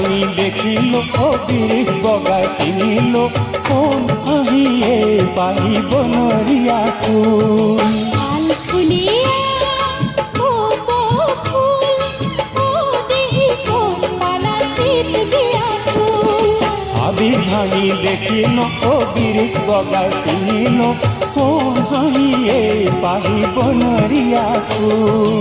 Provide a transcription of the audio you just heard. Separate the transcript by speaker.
Speaker 1: ভাঙি দেখিল ও বীর বগা চিনিল কোন আহিয়ে পাহি বনরিয়া ফুল আবির ভাঙি দেখিল ও বীর বগা চিনিল কোন আহিয়ে পাহি বনরিয়া ফুল